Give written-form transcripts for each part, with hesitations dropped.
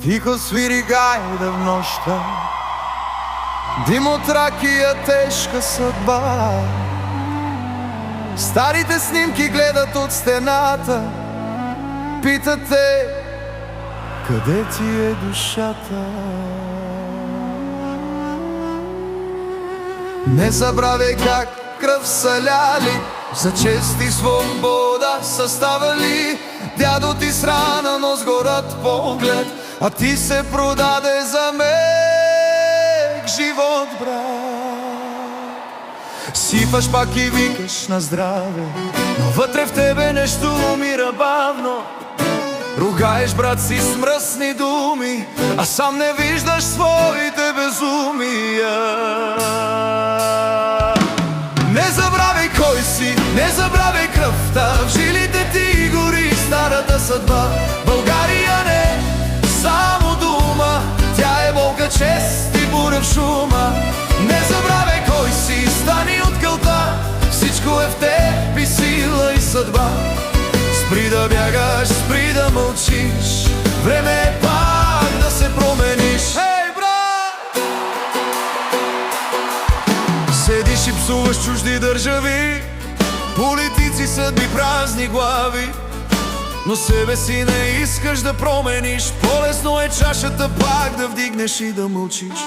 Тихо свири гайда в нощта, дим от ракия, тежка съдба. Старите снимки гледат от стената, питат те, къде ти е душата? Не забравяй как кръв са ляли, за чест и свобода са ставали. Дядо ти с рана, но с горът поглед, а ти се продаде за мек живот, брат. Сипаш пак и викаш на здраве, но вътре в тебе нещо умира бавно. Ругаеш брат си с мръсни думи, а сам не виждаш своите безумия. Не забравяй кой си, не забравяй кръвта, в жилите ти гори старата съдба. България не само дума, тя е болка, чест и буря в шума. Не забравяй кой си, стани от кълта, всичко е в теб и сила и съдба. Спри да бягаш, спри да мълчиш, време е пак да се промениш. Ей, брат! Седиш и псуваш чужди държави, политици, съдби, празни глави, но себе си не искаш да промениш. По-лесно е чашата пак да вдигнеш и да мълчиш.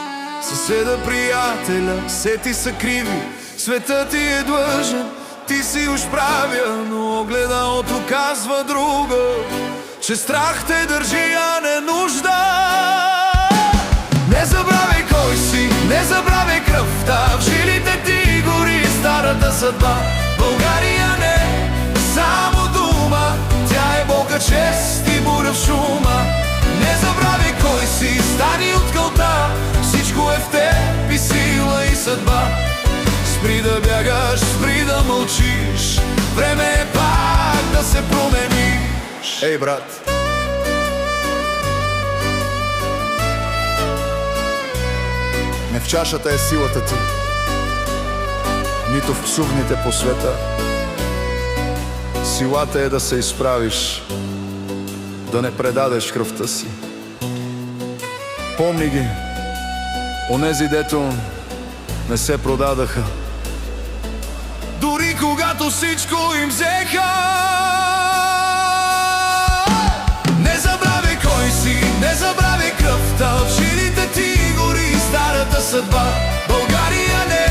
Съседа, приятеля, все ти са криви, светът ти е длъжен, ти си уж правя, но огледалото казва друго, че страх те държи, а не нужда. Не забравяй кой си, не забравяй кръвта, в жилите ти гори старата съдба. България не само дума, тя е болка, чест и буря в шума. Не забравяй кой си, стани от кълта, всичко е в теб и сила и съдба. Спри да бягаш, спри да мълчиш, време е пак да се промениш. Ей, брат! Не в чашата е силата ти, нито в псувните по света. Силата е да се изправиш, да не предадеш кръвта си. Помни ги, онези дето не се продадаха, дори когато всичко им взеха. Не забравяй кой си, не забравяй кръвта, в жилите ти гори старата съдба. България не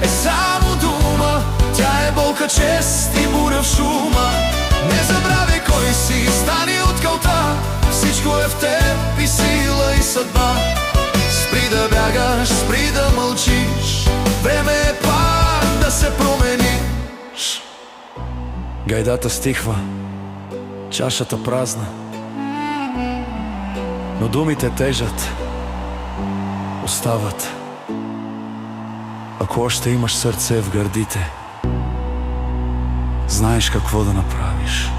е само дума, тя е болка, чест и буря в шума. Не забравяй кой си, стани от кълта, всичко е в теб и сила и съдба. Спри да бягаш, спри да мълчиш, време е пак да се промениш. Гайдата стихва, чашата празна, но думите тежат, остават. Ако още имаш сърце в гърдите, знаеш какво да направиш.